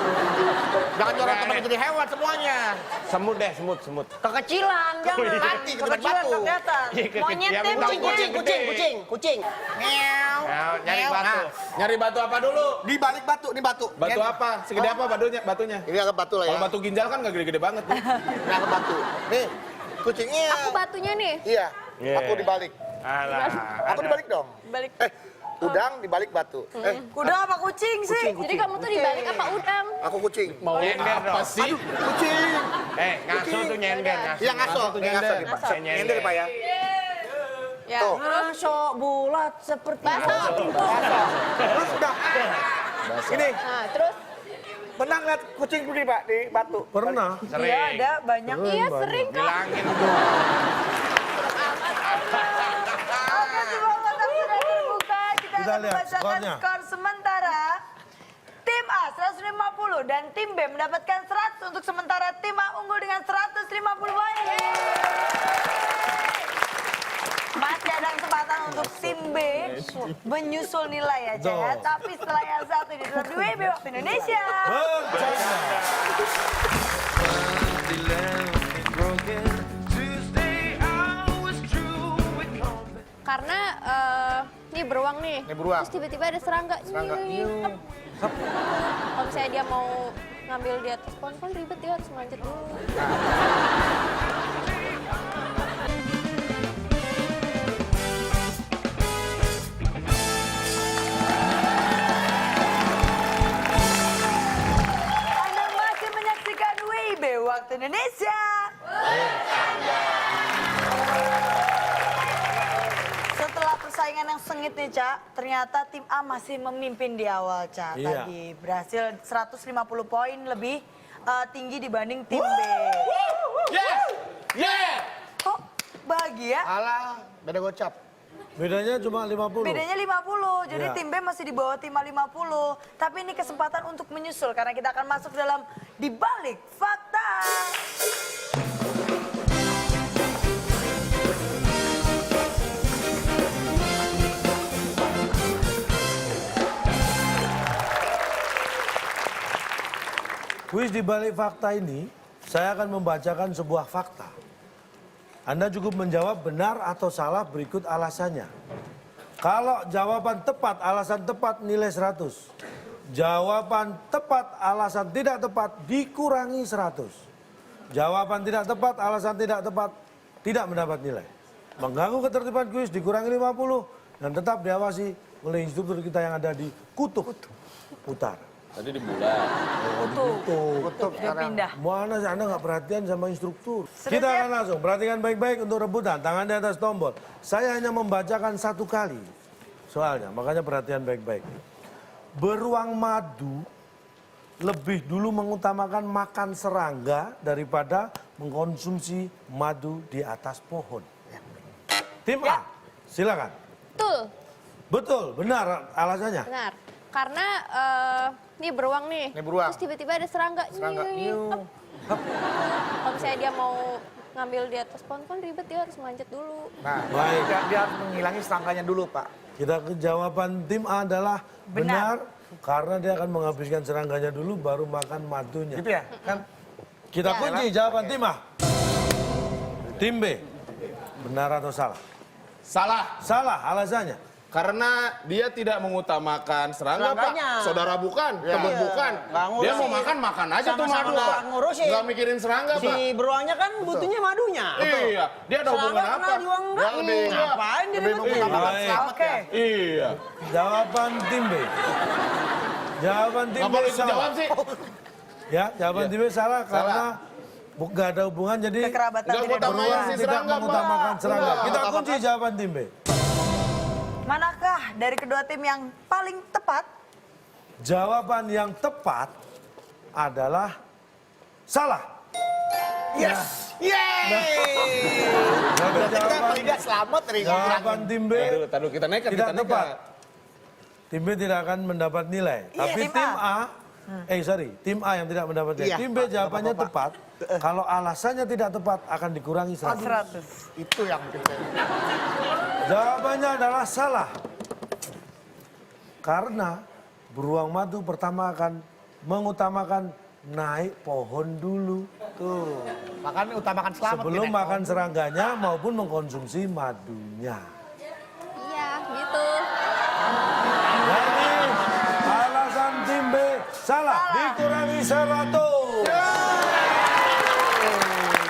Jangan jualan temen jadi hewan semuanya. Semut deh, semut. Kekecilan, jangan. Mati ke depan Kekecilan batu. kelihatan. Iya, Monyet kekecilan. deh, Kucing, monyet. Kucing. Meow. Nah, nyari Meow. batu. Nah, Nyari batu apa dulu? di balik batu, nih batu. Batu apa? Segede apa batunya? Ini agak batu lah ya. Kalau batu ginjal kan nggak gede-gede banget. Tuh. Ini agak batu. Nih, kucingnya. Aku batunya nih. Iya, Iya. aku dibalik. Alah. Aku dibalik dong. Balik. Udang dibalik batu. Kuda apa kucing sih? Jadi kamu tuh dibalik apa udang? Aku kucing. Mau Nyender apa dong. sih? Kucing. Ngaso tuh nyender, ngaso. Iya ngaso, tuh ngaso nyender. nih Pak. Ngaso. Nyender Pak ya. Ya. Tuh. Masuk bulat seperti Baso. Terus udah. Ini, Nah, terus pernah ngeliat kucing begini Pak di batu? Pernah. Sering. Iya ada banyak. iya sering kok. Bilangin tuh. Oke, semua kotak sudah terbuka. Kita Kita akan lihat membacakan skornya. skor sementara. Tim A 150 dan tim B mendapatkan 100. Untuk sementara tim A unggul dengan 150 poin. Masih ada kesempatan untuk tim B menyusul nilai aja ya. Betul. Tapi setelah yang satu ini tetap di WIB Waktu Indonesia. Karena nih beruang nih. Nih beruang. Terus tiba-tiba ada serangga. Serangga. Nyip. Kalau misalnya dia mau ngambil di atas pohon kan ribet dia harus manjat dulu. Anda masih menyaksikan WIB Waktu Indonesia. Setelah persaingan yang sengit nih, Cak, ternyata tim A masih memimpin di awal, Cak. Iya. Tadi berhasil 150 poin lebih tinggi dibanding tim B. Yeah! Yeah! Kok bahagia? Alah, beda gocap. Bedanya cuma 50. Bedanya 50, jadi Iya. tim B masih di bawah tim A 50. Tapi ini kesempatan untuk menyusul karena kita akan masuk dalam Dibalik Fakta. Kuis di balik fakta ini, saya akan membacakan sebuah fakta. Anda cukup menjawab benar atau salah berikut alasannya. Kalau jawaban tepat, alasan tepat nilai 100. Jawaban tepat, alasan tidak tepat dikurangi 100. Jawaban tidak tepat, alasan tidak tepat tidak mendapat nilai. Mengganggu ketertiban kuis dikurangi 50 dan tetap diawasi oleh instruktur kita yang ada di Kutub Utara. Tadi di bulan. Tutup, dia pindah. Mana sih Anda nggak perhatian sama instruktur? Sudah Kita siap? akan langsung perhatikan baik-baik untuk rebutan. Tangan di atas tombol. Saya hanya membacakan satu kali soalnya, makanya perhatian baik-baik. Beruang madu lebih dulu mengutamakan makan serangga daripada mengkonsumsi madu di atas pohon. Tim A, silakan. Betul, Betul, benar alasannya. benar. Karena nih beruang nih. Nih beruang. Terus tiba-tiba ada serangga. Serangga. Nyip. Kalau misalnya dia mau ngambil di atas pohon kan ribet dia harus manjat dulu. Nah, Baik. dia harus menghilangi serangkanya dulu Pak. Kita ke jawaban tim A adalah Benar. benar karena dia akan menghabiskan serangganya dulu baru makan madunya. Gitu ya? Kan? Kita kunci jawaban tim A. Tim B. Benar atau salah? Salah. Salah alasannya. Karena dia tidak mengutamakan serangga, Pak. Serangganya. Saudara bukan, Ya. teman Iya. bukan. Nggak ngurusin. Dia mau makan aja tuh Sama-sama madu, nggak Pak. ngurusin. Nggak mikirin serangga, Si Pak. beruangnya kan butuhnya madunya. Iya, dia ada hubungan Serangga apa? kena juga enggak. Dia lebih- Ngapain dia lebih ribet? mengutamakan Baik. selamat Oke. ya. Iya. Jawaban tim B. Jawaban tim Nggak B boleh ikut salah. jawab sih. Ya, jawaban Iya. tim B salah karena nggak ada hubungan jadi Kekerabatan Nggak tidak utamain beruang si tidak serangga, Pak. mengutamakan serangga. Nggak Kita utamakan. kunci jawaban tim B. Manakah dari kedua tim yang paling tepat? Jawaban yang tepat adalah salah. Yes. Yeay. Berarti Kita paling nggak selamat dari jawaban tim B Taduh, kita naikkan, tidak kita tepat. naikkan. Tim B tidak akan mendapat nilai. Tapi tim tim A. tim A yang tidak mendapat nilai. Iya, Tim B jawabannya tepat. Kalau alasannya tidak tepat akan dikurangi 100. 100. Itu yang bikin saya. Jawabannya adalah salah. Karena beruang madu pertama akan mengutamakan naik pohon dulu. Tuh. Makanya utamakan selamat. Sebelum Nek. makan serangganya maupun mengkonsumsi madunya. Iya, gitu. Jadi alasan tim B salah. Dikurangi 100.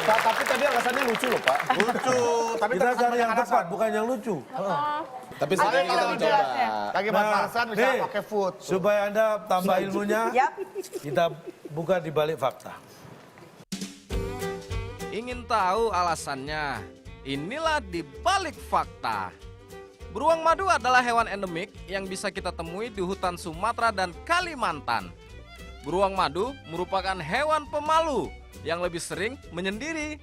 Pak, tapi tadi alasannya lucu loh, Pak. Lucu. Tapi Kita tetap cari yang banyak tepat, alasan. bukan yang lucu. Tapi sekali kita kalau mencoba. Lagi Mas Farsan bisa nih, pakai food. supaya Anda tambah ilmunya, Yap. kita buka di balik fakta. Ingin tahu alasannya? Inilah di balik fakta. Beruang madu adalah hewan endemik yang bisa kita temui di hutan Sumatera dan Kalimantan. Beruang madu merupakan hewan pemalu yang lebih sering menyendiri.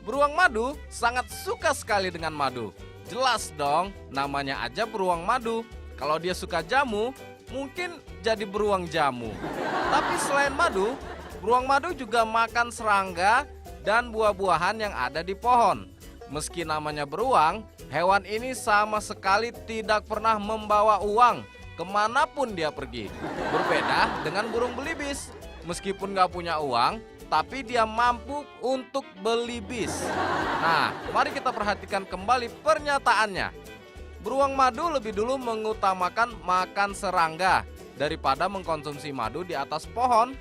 Beruang madu sangat suka sekali dengan madu. Jelas dong, namanya aja beruang madu. Kalau dia suka jamu, mungkin jadi beruang jamu. Tapi selain madu, beruang madu juga makan serangga dan buah-buahan yang ada di pohon. Meski namanya beruang, hewan ini sama sekali tidak pernah membawa uang kemanapun dia pergi. Berbeda dengan burung belibis. Meskipun gak punya uang, tapi dia mampu untuk beli bis. Nah, mari kita perhatikan kembali pernyataannya. Beruang madu lebih dulu mengutamakan makan serangga daripada mengkonsumsi madu di atas pohon.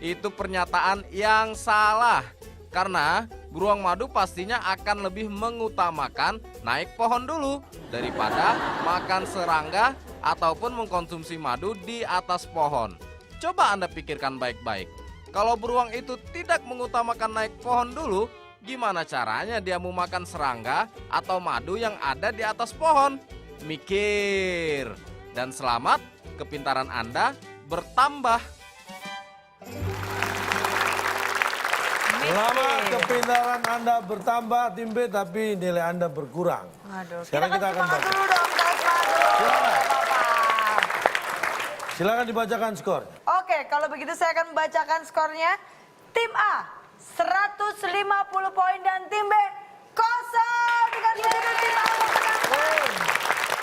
Itu pernyataan yang salah. Karena beruang madu pastinya akan lebih mengutamakan naik pohon dulu daripada makan serangga ataupun mengkonsumsi madu di atas pohon. Coba Anda pikirkan baik-baik. Kalau beruang itu tidak mengutamakan naik pohon dulu, gimana caranya dia mau makan serangga atau madu yang ada di atas pohon? Mikir. Dan selamat, kepintaran Anda bertambah. Selamat, kepintaran Anda bertambah tim B, tapi nilai Anda berkurang. Aduh. Sekarang kita akan semangat baca. dulu dong, kita semangat dulu. Silakan. Bapak. Silakan dibacakan skor. Oke, kalau begitu saya akan membacakan skornya. Tim A 150 poin dan tim B 0. Dengan begitu tim A memenangkan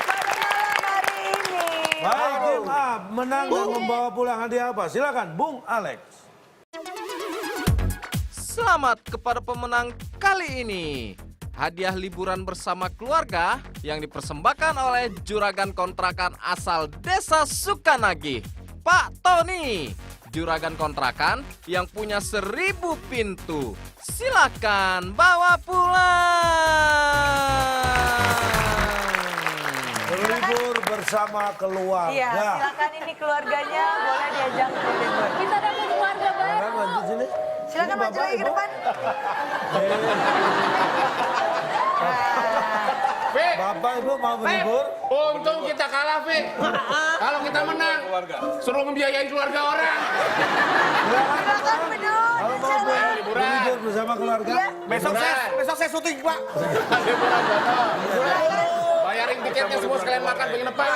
pada malam hari ini. Baik, tim A menang dan membawa pulang hadiah apa? Silakan, Bung Alex. Selamat kepada pemenang kali ini. Hadiah liburan bersama keluarga yang dipersembahkan oleh juragan kontrakan asal Desa Sukanagih, Pak Tony. Juragan kontrakan yang punya 1000 pintu. Silakan bawa pulang. Berlibur bersama keluarga. Iya, silakan ini keluarganya boleh diajak berlibur. Kita dapat keluarga baru. Silakan maju sini. Silakan Ini maju Bapak, lagi ke Ibu. depan. Bapak Ibu mau berlibur? Untung kita kalah, Fi. Kalau kita menang, suruh membiayain keluarga orang. Silakan Bedul. Kalau mau berlibur bersama keluarga? Iya. Besok saya syuting, Pak. Liburan, Jono. Bayarin tiketnya semua sekalian makan pengen depan.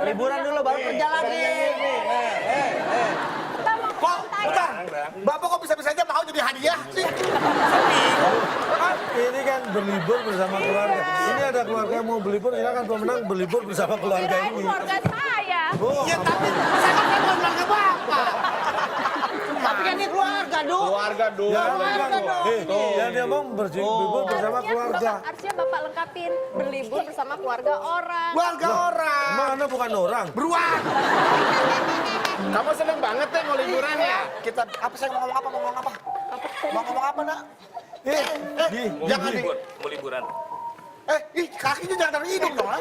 Liburan dulu baru kerja lagi. Kok, bentar. Bapak kok bisa-bisa aja mau jadi hadiah sih? Ini kan berlibur bersama keluarga. Ini ada keluarga yang mau berlibur, silakan pemenang berlibur bersama keluarga ini. Keluarga saya. Oh, Ya tapi saya kan bukan keluarga Bapak. Tapi kan ini keluarga, Duk. Keluarga dulu. ya, ya dia mau berlibur bersama keluarga. Harusnya Bapak lengkapin berlibur bersama keluarga orang. Keluarga orang. Emang Anda bukan orang? Beruang. Kamu seneng banget ya mau liburan ya? Kita, apa saya mau ngomong apa? Mau ngomong apa? Mau ngomong apa, Nak? Jangan nih. Mau liburan. Ih, kakinya jangan taruh hidung dong, ah.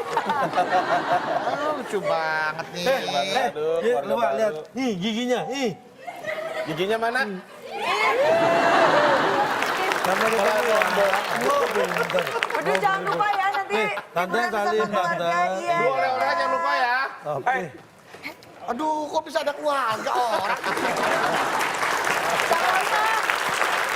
Lucu banget nih. Lihat, nih giginya, ih. Giginya mana? Karena dia kan Bedul jangan lupa ya nanti tapi Tante liburan bersama salim, keluarga, Tante. iya. Lu oleh-oleh jangan lupa ya. Oke. Aduh, kok bisa ada keluarga orang?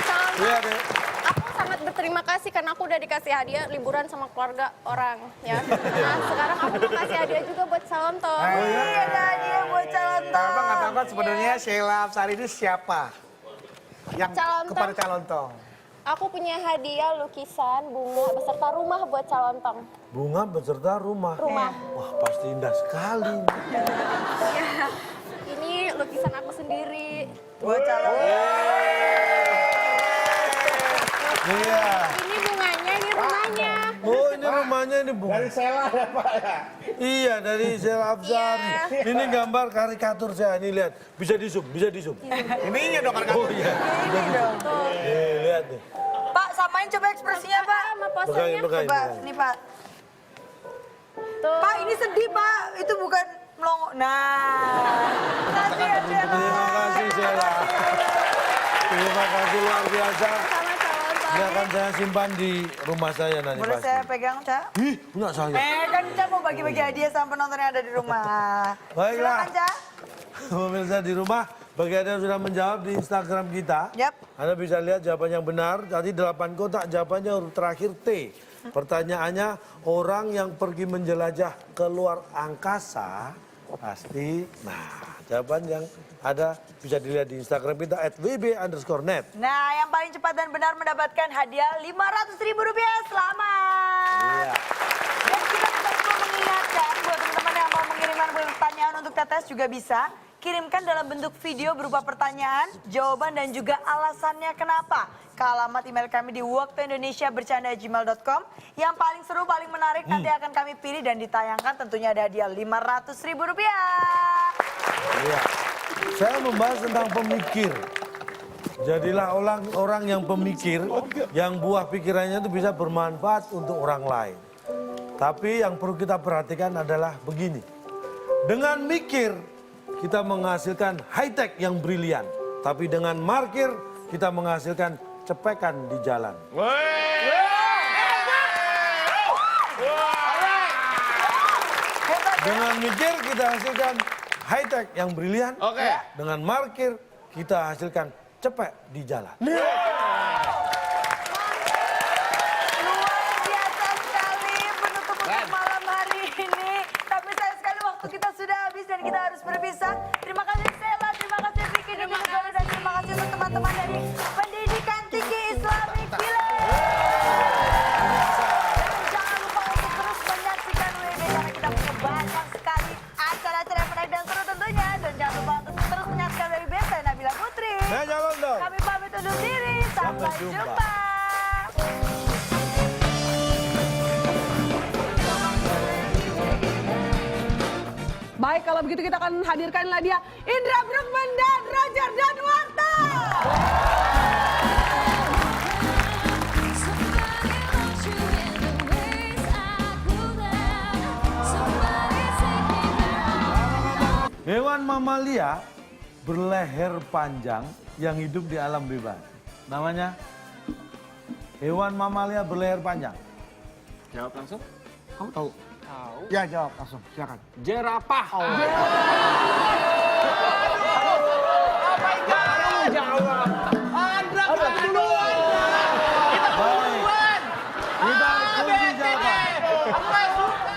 Calon Iya, Dek. aku sangat berterima kasih karena aku udah dikasih hadiah liburan sama keluarga orang ya. Nah sekarang aku mau kasih hadiah juga buat calon toh. Iya, ada hadiah buat calon tong. Abang nggak tahu kan sebenarnya Sheila Afsari ini siapa? Yang Calon kepada tong. calon tong. Aku punya hadiah lukisan bunga beserta rumah buat calon tong. Bunga beserta rumah. Rumah. Wah, pasti indah sekali. Ya, ini lukisan aku sendiri. Buat calon. Iya. Ini bunganya, ini rumahnya. Oh, ini rumahnya ini bunga. Dari Sheila ya Pak ya. Iya, dari Sheila Afsari. Iya. Ini gambar karikatur saya. Ini lihat. Bisa di zoom, bisa di zoom. Ininya dong kan. Oh iya. Ini dong. Lihat nih. Pak, samain coba ekspresinya, Pak. Sama Pegain, posenya. pegain. Coba, pegain. nih Pak. Tuh. Pak, ini sedih, Pak. Itu bukan melongo. Nah. Terima kasih ya, Sheila. Terima kasih, Sheila. Terima kasih luar biasa. Sama calon tong. Ini akan saya simpan di rumah saya nanti Boleh pasti. saya pegang, Cak? Ih, punya saya. Kan Cak mau bagi-bagi hadiah sama penonton yang ada di rumah. Baiklah. Silakan, Cak. Pemirsa di rumah, bagi Anda yang sudah menjawab di Instagram kita, Yap. Anda bisa lihat jawaban yang benar. Tadi 8 kotak, jawabannya huruf terakhir T. Pertanyaannya, orang yang pergi menjelajah ke luar angkasa, pasti, nah jawaban yang ada bisa dilihat di Instagram kita @wb_net. Nah, yang paling cepat dan benar mendapatkan hadiah Rp500.000. Selamat. Iya. Dan kita juga perlu mengingatkan buat teman-teman yang mau mengirimkan pertanyaan untuk tetes juga bisa. Kirimkan dalam bentuk video berupa pertanyaan, jawaban dan juga alasannya kenapa. Ke alamat email kami di waktuindonesia@gmail.com. Yang paling seru, paling menarik nanti akan kami pilih dan ditayangkan, tentunya ada hadiah Rp500.000. Iya. Saya membahas tentang pemikir. Jadilah orang yang pemikir, yang buah pikirannya itu bisa bermanfaat untuk orang lain. Tapi yang perlu kita perhatikan adalah begini. Dengan mikir, kita menghasilkan high-tech yang brilian. Tapi dengan markir, kita menghasilkan cepekan di jalan. Dengan mikir, kita hasilkan high-tech yang brilian. Oke. Dengan markir, kita hasilkan cepet di jalan. Luar biasa sekali penutup untuk malam hari ini. Tapi sayang sekali waktu kita sudah habis dan kita harus berpisah. Terima kasih Sheila, terima kasih Vicky dan juga Galuh, dan terima kasih untuk teman-teman dari Pendidikan Tinggi Islamic Village. Dan jangan lupa untuk terus menyaksikan WB karena kita punya banyak sekali acara-acara yang menarik dan seru tentunya. Dan jangan lupa untuk terus menyaksikan WB. Saya Nabila Putri. Saya jalan dong. Kami pamit undur diri. Sampai Sampai jumpa. jumpa. Baik, kalau begitu kita akan hadirkanlah dia Indra Bruggman dan Roger Danuarta. Hewan mamalia berleher panjang yang hidup di alam bebas. Namanya hewan mamalia berleher panjang. Jawab langsung. Kamu tahu? Ya jawab langsung, silakan. Jerapah. Baik. Kita kunci jawaban.